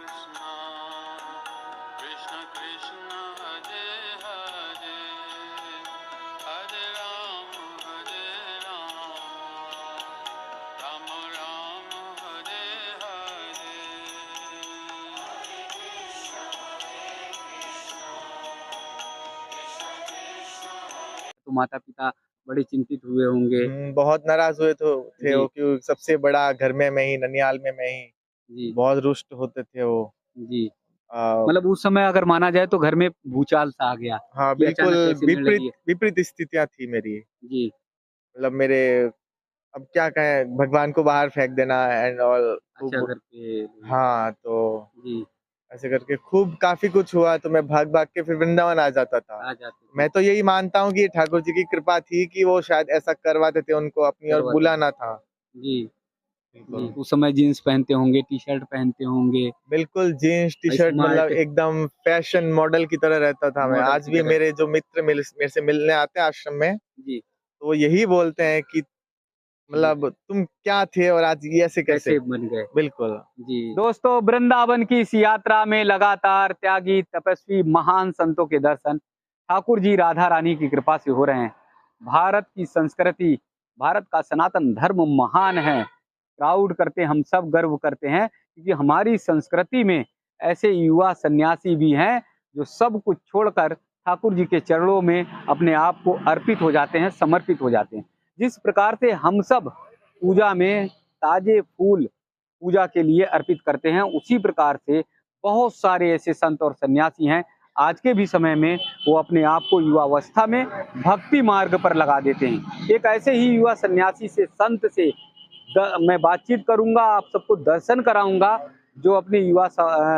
कृष्ण कृष्ण हरे हरे, हरे राम, राम राम हरे हरे। तो माता पिता बड़े चिंतित हुए होंगे। बहुत नाराज हुए थे जी वो, क्योंकि सबसे बड़ा घर में मैं ही, ननिहाल में मैं ही। जी बहुत रुष्ट होते थे वो। जी। आ, मतलब उस समय अगर माना जाए तो घर में भूचाल सा आ गया हाँ, कि बिल्कुल अचानक ऐसी निर्णय विपरीत लिए। विपरीत स्थितियां थी मेरी। जी मतलब मेरे, अब क्या कहें, भगवान को बाहर फेंक देना एंड ऑल अच्छा खूब। घर पे। हाँ, तो जी ऐसे करके खूब काफी कुछ हुआ, तो मैं भाग भाग के फिर वृंदावन आ जाता था। आ जाते थे। मैं तो यही मानता हूँ कि ये ठाकुर जी की कृपा थी कि वो शायद ऐसा करवाते थे, उनको अपनी ओर करवाते थे। बुलाना था। जी जी। बिल्कुल उस समय जीन्स पहनते होंगे, टी शर्ट पहनते होंगे, बिल्कुल, जीन्स टी शर्ट, मतलब स्मार्ट एकदम फैशन मॉडल की तरह रहता था मैं। मॉडल आज की भी तरह। मेरे जो मित्र मेरे से मिलने आते हैं आश्रम में, जी तो वो यही बोलते हैं कि जी। मतलब तुम क्या थे और आज ये ऐसे कैसे। कैसे बन गए। बिल्कुल। जी दोस्तों, वृंदावन की इस यात्रा में लगातार त्यागी तपस्वी महान संतों के दर्शन ठाकुर जी राधा रानी की कृपा से हो रहे हैं। भारत की संस्कृति, भारत का सनातन धर्म महान है। प्राउड करते, हम सब गर्व करते हैं क्योंकि हमारी संस्कृति में ऐसे युवा सन्यासी भी हैं जो सब कुछ छोड़कर ठाकुर जी के चरणों में अपने आप को अर्पित हो जाते हैं, समर्पित हो जाते हैं। जिस प्रकार से हम सब पूजा में ताजे फूल पूजा के लिए अर्पित करते हैं, उसी प्रकार से बहुत सारे ऐसे संत और सन्यासी हैं आज के भी समय में, वो अपने आप को युवावस्था में भक्ति मार्ग पर लगा देते हैं। एक ऐसे ही युवा सन्यासी से, संत से मैं बातचीत करूंगा, आप सबको दर्शन कराऊंगा, जो अपने युवा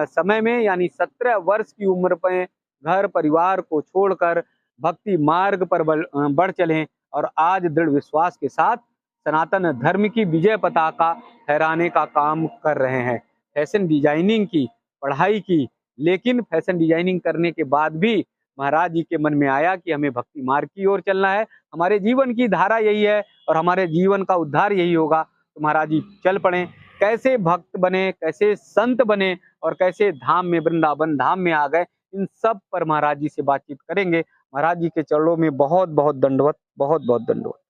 समय में यानी 17 वर्ष की उम्र में घर परिवार को छोड़कर भक्ति मार्ग पर बढ़ चले और आज दृढ़ विश्वास के साथ सनातन धर्म की विजय पताका फहराने का काम कर रहे हैं। फैशन डिजाइनिंग की पढ़ाई की, लेकिन फैशन डिजाइनिंग करने के बाद भी महाराज जी के मन में आया कि हमें भक्ति मार्ग की ओर चलना है, हमारे जीवन की धारा यही है और हमारे जीवन का उद्धार यही होगा। तो महाराज जी चल पड़े, कैसे भक्त बने, कैसे संत बने और कैसे धाम में, वृंदावन धाम में आ गए, इन सब पर महाराज जी से बातचीत करेंगे। महाराज जी के चरणों में बहुत बहुत दंडवत, बहुत बहुत दंडवत।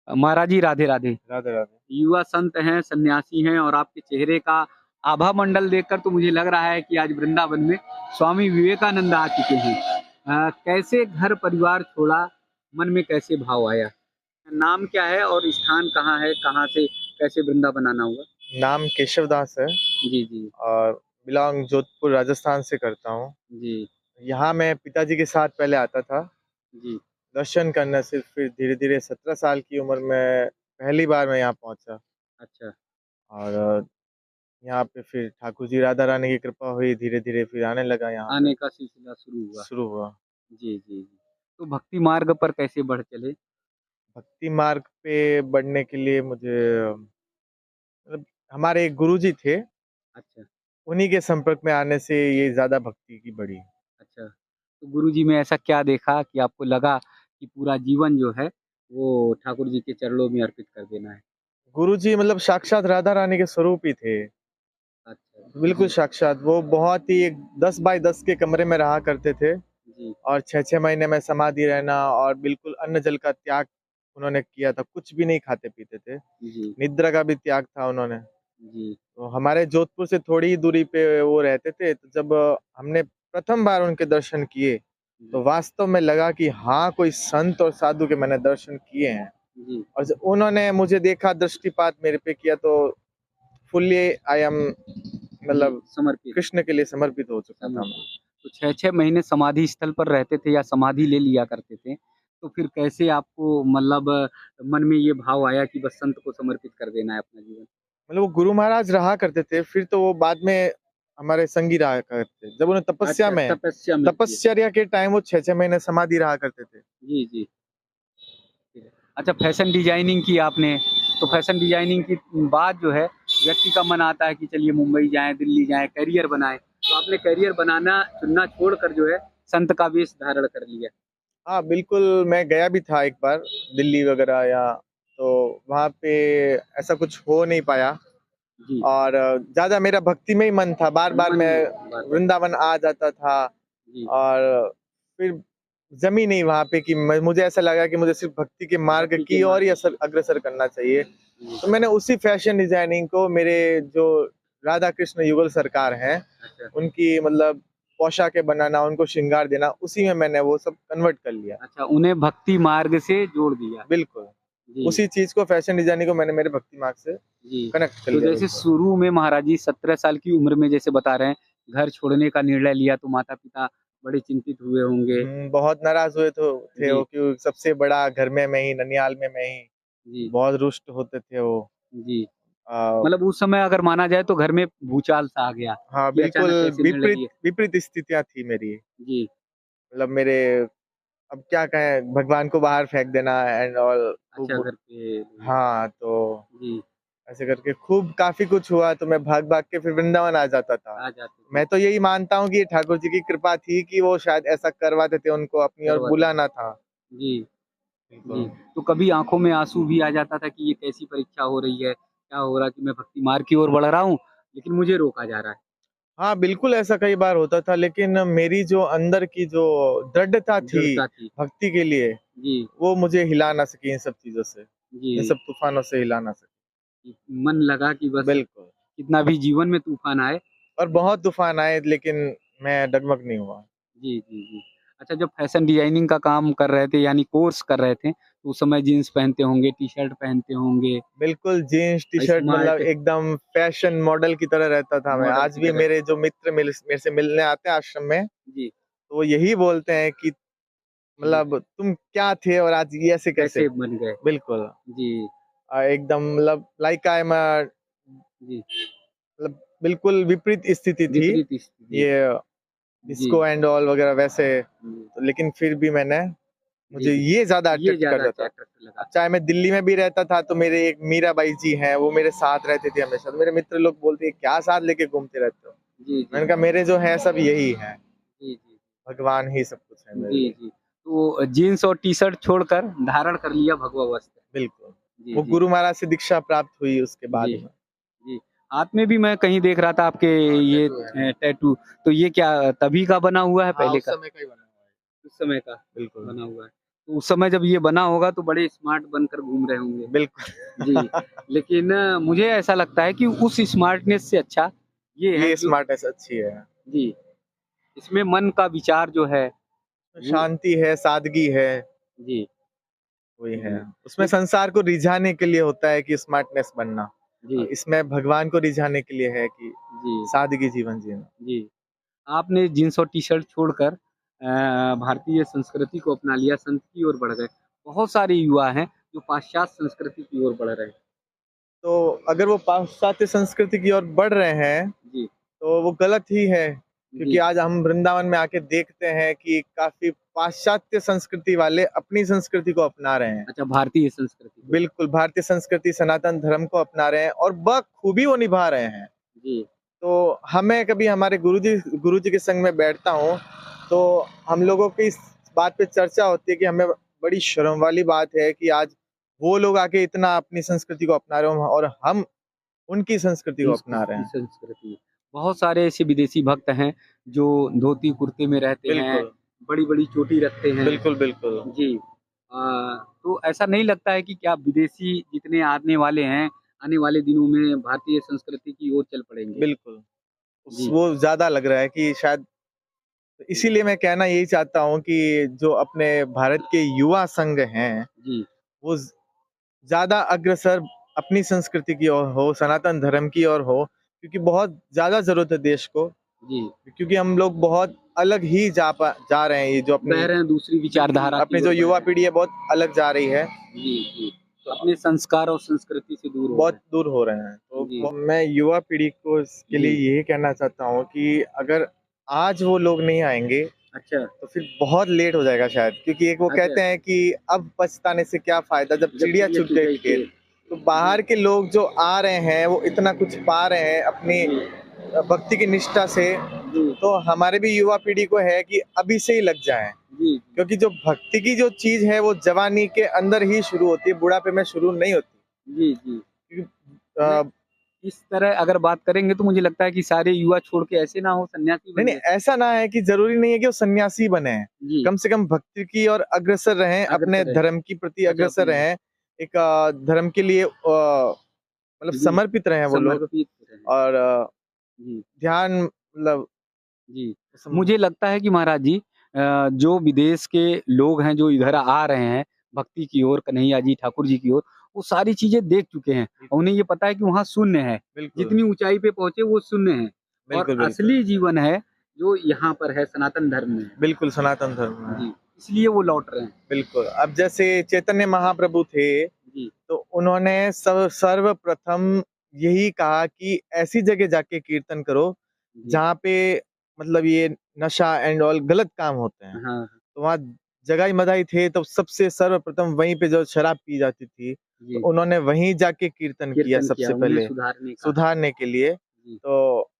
महाराज जी राधे राधे। राधे राधे। युवा संत हैं, सन्यासी हैं और आपके चेहरे का आभा मंडल देखकर तो मुझे लग रहा है कि आज वृंदावन में स्वामी विवेकानंद आ चुके हैं। कैसे घर परिवार छोड़ा, मन में कैसे भाव आया, नाम क्या है और स्थान कहाँ है, कहाँ से कैसे वृंदावन आना हुआ। नाम केशव दास है जी जी और बिलोंग जोधपुर राजस्थान से करता हूँ। जी यहाँ मैं पिताजी के साथ पहले आता था जी। दर्शन करने से, फिर धीरे धीरे 17 साल की उम्र में पहली बार मैं यहाँ पहुँचा। अच्छा। और यहाँ पे फिर ठाकुर जी राधा रानी की कृपा हुई, धीरे धीरे फिर आने लगा यहाँ पे। आने का सिलसिला शुरू हुआ। शुरू हुआ। जी जी जी। तो भक्ति मार्ग पर कैसे बढ़ चले। भक्ति मार्ग पे बढ़ने के लिए मुझे, मतलब हमारे एक गुरुजी थे, अच्छा उन्हीं के संपर्क में आने से ये ज्यादा भक्ति की बढ़ी। अच्छा। तो गुरुजी में ऐसा क्या देखा कि आपको लगा कि पूरा जीवन जो है वो ठाकुर जी के चरणों में अर्पित कर देना है। गुरुजी मतलब साक्षात राधा रानी के स्वरूप ही थे। अच्छा बिल्कुल जी साक्षात। वो बहुत ही एक 10 बाई 10 के कमरे में रहा करते थे जी और 6 6 महीने में समाधि रहना, और बिल्कुल अन्न जल का त्याग उन्होंने किया था। कुछ भी नहीं खाते पीते थे। जी निद्रा का भी त्याग था उन्होंने। जी तो हमारे जोधपुर से थोड़ी ही दूरी पे वो रहते थे। तो जब हमने प्रथम बार उनके दर्शन किए, तो जी वास्तव में लगा कि हाँ, कोई संत और साधु के मैंने दर्शन किए हैं। जी। और जब उन्होंने मुझे देखा, दृष्टिपात मेरे पे किया, तो फुल्ली आई एम, जी मतलब समर्पित। कृष्ण के लिए समर्पित हो चुका था मैं। समर्पित। तो 6 6 महीने समाधि स्थल पर रहते थे या समाधि ले लिया करते थे, तो फिर कैसे आपको मतलब मन में ये भाव आया कि बस संत को समर्पित कर देना है अपना जीवन। मतलब वो गुरु महाराज रहा करते थे, फिर तो वो बाद में हमारे संगी रहा करते जब उन्हें तपस्या अच्छा में, तपस्या में किए। तपस्या के टाइम वो 6 6 महीने समाधि रहा करते थे। जी जी। ठीक है। अच्छा फैशन डिजाइनिंग की आपने, तो फैशन डिजाइनिंग की बाद जो है व्यक्ति का मन आता है कि चलिए मुंबई जाएं, दिल्ली जाएं, करियर बनाएं, तो आपने करियर बनाना चुनना छोड़कर जो है संत का वेश धारण कर लिया। हाँ बिल्कुल, मैं गया भी था एक बार दिल्ली वगैरह, या तो वहाँ पे ऐसा कुछ हो नहीं पाया। जी और ज्यादा मेरा भक्ति में ही मन था। बार बार मन मैं में बात वृंदावन आ जाता था जी और फिर जमी नहीं वहां पे कि मुझे ऐसा लगा कि मुझे सिर्फ भक्ति के मार्ग भक्ति के की ओर मार्ग ही अग्रसर करना चाहिए। जी तो मैंने उसी फैशन डिजाइनिंग को मेरे जो राधा कृष्ण युगल सरकार हैं अच्छा उनकी मतलब पोशाकें बनाना, उनको श्रृंगार देना, उसी में मैंने वो सब कन्वर्ट कर लिया। अच्छा उन्हें भक्ति मार्ग से जोड़ दिया बिल्कुल जी उसी चीज को, फैशन डिजाइनिंग को मैंने मेरे भक्ति मार्ग से जी कनेक्ट कर तो लिया। जैसे बिल्कुल शुरू में महाराज जी 17 साल की उम्र में जैसे बता रहे हैं घर छोड़ने का निर्णय लिया तो माता पिता बड़े चिंतित हुए होंगे बहुत नाराज हुए थे जी वो, कि सबसे बड़ा घर में मैं ही, ननिहाल में मैं ही। जी बहुत रुष्ट होते थे वो। जी आ, मतलब उस समय अगर माना जाए तो घर में भूचाल सा आ गया हाँ कि बिल्कुल, अचानक कैसे निर्णय विपरीत लिए विपरीत स्थितियां थी मेरी। जी मतलब मेरे, अब क्या कहें, भगवान को बाहर फेंक देना एंड ऑल अच्छा खूब। घर पे हाँ तो जी ऐसे करके खूब काफी कुछ हुआ, तो मैं भाग भाग के फिर वृंदावन आ जाता था। आ जाते थे मैं तो यही मानता हूँ कि ये ठाकुर जी की कृपा थी कि वो शायद ऐसा करवाते थे, उनको अपनी ओर करवाते थे बुलाना था। जी जी बिल्कुल। तो कभी आंखों में आंसू भी आ जाता था कि ये कैसी परीक्षा हो रही है क्या हो रहा है कि मैं भक्ति मार्ग की ओर बढ़ रहा हूँ लेकिन मुझे रोका जा रहा है हाँ बिल्कुल, ऐसा कई बार होता था, लेकिन मेरी जो अंदर की जो दृढ़ता थी दृढ़ता थी भक्ति के लिए, जी वो मुझे हिला ना सकी इन सब चीजों से, इन जी सब तूफानों से हिला ना सकी। मन लगा कि बस बिल्कुल। कितना भी जीवन में तूफान आए और बहुत तूफान आए, लेकिन मैं डगमग नहीं हुआ। जी, जी, जी। अच्छा जब फैशन डिजाइनिंग का काम कर रहे थे यानी कोर्स कर रहे थे, तो उस समय जीन्स पहनते होंगे, टी-शर्ट पहनते होंगे, बिल्कुल जीन्स टी शर्ट, मतलब स्मार्ट एकदम फैशन मॉडल की तरह रहता था मैं। मॉडल आज की भी तरह मेरे जो मित्र मेरे से मिलने आते हैं आश्रम में, जी, तो वो यही बोलते हैं कि जी, मतलब तुम क्या थे और आज ये ऐसे कैसे। कैसे बन गए? बिल्कुल। जी, एकदम मतलब लाइक आई एम जी, मतलब बिल्कुल विपरीत स्थिति थी विपरीत स्थिति। ये, जी, डिस्को एंड ऑल वगैरह वैसे। जी, तो लेकिन फिर भी जी, मुझे ये ज्यादा ये अट्रैक्ट ज़्यादा करता अच्छा था। अट्रैक्ट लगा। अब चाहे मैं दिल्ली में भी रहता था, तो मेरे एक मीराबाई जी हैं, वो मेरे साथ रहते थे हमेशा। तो मेरे मित्र लोग बोलते हैं क्या साथ लेके घूमते रहते हो। जी, जी, मैंने कहा मेरे जो है सब यही है, जी, जी, भगवान ही सब कुछ है मेरे जी, लिए। जी। तो जीन्स और टी-शर्ट छोड़कर धारण कर लिया भगवा वस्त्र। बिल्कुल। जी, वो जी, गुरु महाराज से दीक्षा प्राप्त हुई उसके बाद जी। में। जी, हाथ में भी मैं कहीं देख रहा था आपके हाँ, ये टैटू है। टैटू, तो ये क्या तभी का बना हुआ है हाँ, पहले उस का? समय का ही बना हुआ है। उस समय का बिल्कुल। बना हुआ है। तो उस समय जब ये बना होगा तो बड़े स्मार्ट बनकर घूम रहे होंगे। बिल्कुल। जी, लेकिन मुझे ऐसा लगता है कि उस स्मार्टनेस से अच्छा ये है ये जो स्मार्टनेस अच्छी है। जी, इसमें मन का विचार जो है वो शांति है, सादगी है, जी, वही है। जी। उसमें एक संसार को रिझाने के लिए होता है कि स्मार्टनेस बनना। जी, इसमें भगवान को रिझाने के लिए है कि जी, सादगी जीवन जीना। जी। आपने जीन्स और टी-शर्ट छोड़कर भारतीय संस्कृति को अपना लिया, संत की ओर बढ़ गए। बहुत सारे युवा हैं जो पाश्चात्य संस्कृति की ओर बढ़ रहे हैं। तो अगर वो पाश्चात्य संस्कृति की ओर बढ़ रहे हैं, जी, तो वो गलत ही है, क्योंकि जी। आज हम वृंदावन में आके देखते हैं कि काफी पाश्चात्य संस्कृति वाले अपनी संस्कृति को अपना रहे हैं। अच्छा भारतीय संस्कृति को। बिल्कुल, भारतीय संस्कृति सनातन धर्म को अपना रहे हैं और बखूबी वो निभा रहे हैं। जी, तो हमें कभी हमारे गुरुजी के संग में बैठता हूँ, तो हम लोगों की इस बात पे चर्चा होती है कि हमें बड़ी शर्म वाली बात है कि आज वो लोग आके इतना अपनी संस्कृति को अपना रहे हो और हम उनकी संस्कृति को अपना रहे संस्कृति हैं। संस्कृति। बहुत सारे ऐसे विदेशी भक्त हैं जो धोती कुर्ते में रहते हैं, बिल्कुल, बड़ी-बड़ी चोटी रखते हैं। बिल्कुल, बिल्कुल, जी। तो ऐसा नहीं लगता है कि क्या विदेशी जितने आने वाले हैं, आने वाले दिनों में भारतीय संस्कृति की ओर चल पड़ेंगे? बिल्कुल। जी, वो ज़्यादा लग रहा है कि शायद, इसीलिए मैं कहना यही चाहता हूँ कि जो अपने भारत के युवा संघ हैं, जी, वो ज़्यादा अग्रसर अपनी संस्कृति की ओर हो, सनातन धर्म की ओर हो, क्योंकि बहुत ज़्यादा ज़रूरत है देश को। जी। क्योंकि हम लोग बहुत अलग ही जा रहे हैं, ये जो बह अपनी, रहे हैं दूसरी बिल्कुल, विचारधारा की अपनी ओर जो बह युवा रहे हैं। पीढ़ी है बहुत अलग जा रही है। जी, जी। तो अपने संस्कार और संस्कृति से दूर हो रहे बहुत हैं। दूर हो रहे हैं। तो जी, मैं युवा पीढ़ी को इसके लिए जी। यही कहना चाहता हूँ कि अगर आज वो लोग नहीं आएँगे, अच्छा, तो फिर बहुत लेट हो जाएगा शायद, क्योंकि एक वो अच्छा। कहते हैं कि अब पछताने से क्या फ़ायदा, जब जब चिड़िया चिड़िया चुग चुग गई गई खेत। खेत। तो जी, बाहर के लोग जो आ रहे हैं, वो इतना कुछ पा रहे हैं अपनी जी, भक्ति की निष्ठा से, जी, तो हमारे भी युवा पीढ़ी को है कि अभी से ही लग जाएँ। जी, क्योंकि जो भक्ति की जो चीज़ है, वो जवानी के अंदर ही शुरू होती है, बुढ़ापे में शुरू नहीं होती। जी, जी। क्योंकि मैं इस तरह अगर बात करेंगे तो मुझे लगता है कि सारे युवा छोड़ के ऐसे ना हो सन्यासी बन नहीं जाए। ऐसा ना है कि जरूरी नहीं है कि वो सन्यासी बने, जी, कम से कम भक्ति की और अग्रसर रहें, अपने अग्रसर रहें। धर्म की प्रति अच्छा, अग्रसर अपने रहें, एक धर्म के लिए मतलब जी, समर्पित रहें वो लोग, समर्पित रहें। और जी, ध्यान मतलब जी। सम- मुझे लगता है कि महाराज जी जो विदेश के लोग हैं जो इधर आ रहे हैं भक्ति की ओर, कन्हैया जी, ठाकुर जी की ओर, वो सारी चीज़ें देख चुके हैं। और उन्हें ये पता है कि वहाँ शून्य है। बिल्कुल जितनी ऊँचाई पे पहुँचे वो शून्य है और बिल्कुल बिल्कुल असली जीवन है जो यहाँ पर है सनातन धर्म में है। बिल्कुल सनातन धर्म में है। जी, इसलिए वो लौट रहे हैं। बिल्कुल, अब जैसे चैतन्य महाप्रभु थे, जी, तो उन्होंने सर्वप्रथम यही कहा कि ऐसी जगह जाके कीर्तन करो जी। जहाँ पे मतलब ये नशा एंड ऑल गलत काम होते हैं। हाँ, तो वहाँ जगाई मदाई थे, तो सबसे सर्वप्रथम वहीं पे जो शराब पी जाती थी, तो जी। उन्होंने वहीं जाके कीर्तन किया कीर्तन किया सबसे उन्हें पहले, सुधारने का। सुधारने के लिए। जी, तो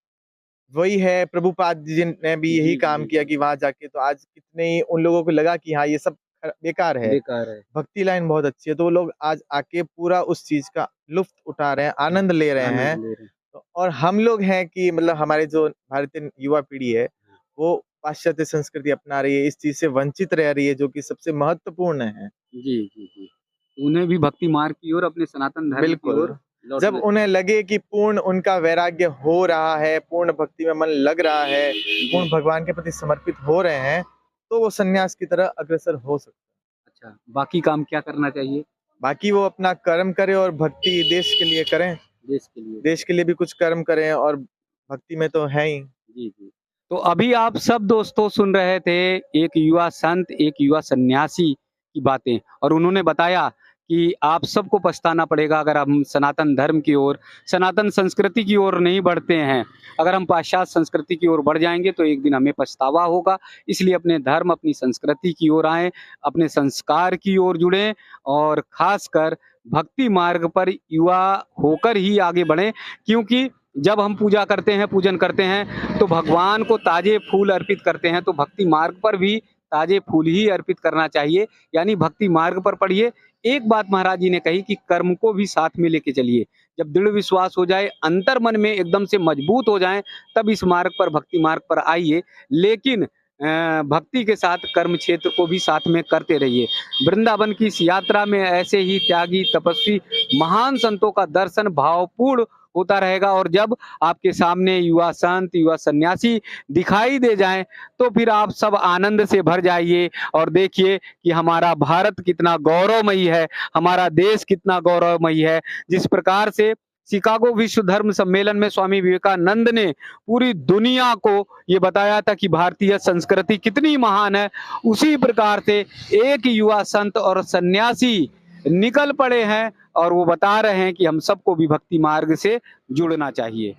वही है, प्रभुपाद जी ने भी यही जी, काम जी, किया जी। कि वहाँ जाके तो आज कितने ही उन लोगों को लगा कि हाँ, ये सब बेकार है। बेकार है। भक्ति लाइन बहुत अच्छी है, तो वो लोग आज आके पूरा उस चीज़ का लुत्फ़ उठा रहे हैं, आनंद ले रहे आनंद हैं। ले रहे हैं। तो और हम लोग हैं कि मतलब हमारे जो भारतीय युवा पीढ़ी है, वो पाश्चात्य संस्कृति अपना रही है, इस चीज़ से वंचित रह रही है, जो कि सबसे महत्वपूर्ण है। जी, जी, जी। उन्हें भी भक्ति मार्ग की ओर, अपने सनातन धर्म की बिल्कुल, ओर जब लौटना उन्हें चाहिए। लगे कि पूर्ण उनका वैराग्य हो रहा है, पूर्ण भक्ति में मन लग रहा है, जी, पूर्ण भगवान के प्रति समर्पित हो रहे हैं, तो वो सन्यास की तरह अग्रसर हो सकते हैं। अच्छा, बाकी काम क्या करना चाहिए बाकी वो अपना कर्म करें और भक्ति देश के लिए करें, देश के लिए? देश के लिए भी कुछ कर्म करें और भक्ति में तो है ही। जी, जी। तो अभी आप सब दोस्तों सुन रहे थे एक युवा संत, एक युवा सन्यासी की बातें और उन्होंने बताया कि आप सबको पछताना पड़ेगा अगर हम सनातन धर्म की ओर, सनातन संस्कृति की ओर नहीं बढ़ते हैं। अगर हम पाश्चात्य संस्कृति की ओर बढ़ जाएँगे तो एक दिन हमें पछतावा होगा। इसलिए अपने धर्म, अपनी संस्कृति की ओर आएँ, अपने संस्कार की ओर जुड़ें और ख़ासकर भक्ति मार्ग पर युवा होकर ही आगे बढ़ें क्योंकि जब हम पूजा करते हैं, पूजन करते हैं, तो भगवान को ताज़े फूल अर्पित करते हैं, तो भक्ति मार्ग पर भी ताज़े फूल ही अर्पित करना चाहिए, यानी भक्ति मार्ग पर पढ़िए। एक बात महाराज जी ने कही कि कर्म को भी साथ में लेके चलिए। जब दृढ़ विश्वास हो जाए, अंतर्मन में एकदम से मजबूत हो जाएँ, तब इस मार्ग पर, भक्ति मार्ग पर आइए। लेकिन भक्ति के साथ कर्म क्षेत्र को भी साथ में करते रहिए। वृंदावन की इस यात्रा में ऐसे ही त्यागी, तपस्वी, महान संतों का दर्शन भावपूर्ण होता रहेगा और जब आपके सामने युवा संत, युवा सन्यासी दिखाई दे जाएं, तो फिर आप सब आनंद से भर जाइए और देखिए कि हमारा भारत कितना गौरवमयी है, हमारा देश कितना गौरवमयी है। जिस प्रकार से शिकागो विश्व धर्म सम्मेलन में स्वामी विवेकानंद ने पूरी दुनिया को ये बताया था कि भारतीय संस्कृति कितनी महान है, उसी प्रकार से एक युवा संत और सन्यासी निकल पड़े हैं और वो बता रहे हैं कि हम सबको भी भक्ति मार्ग से जुड़ना चाहिए।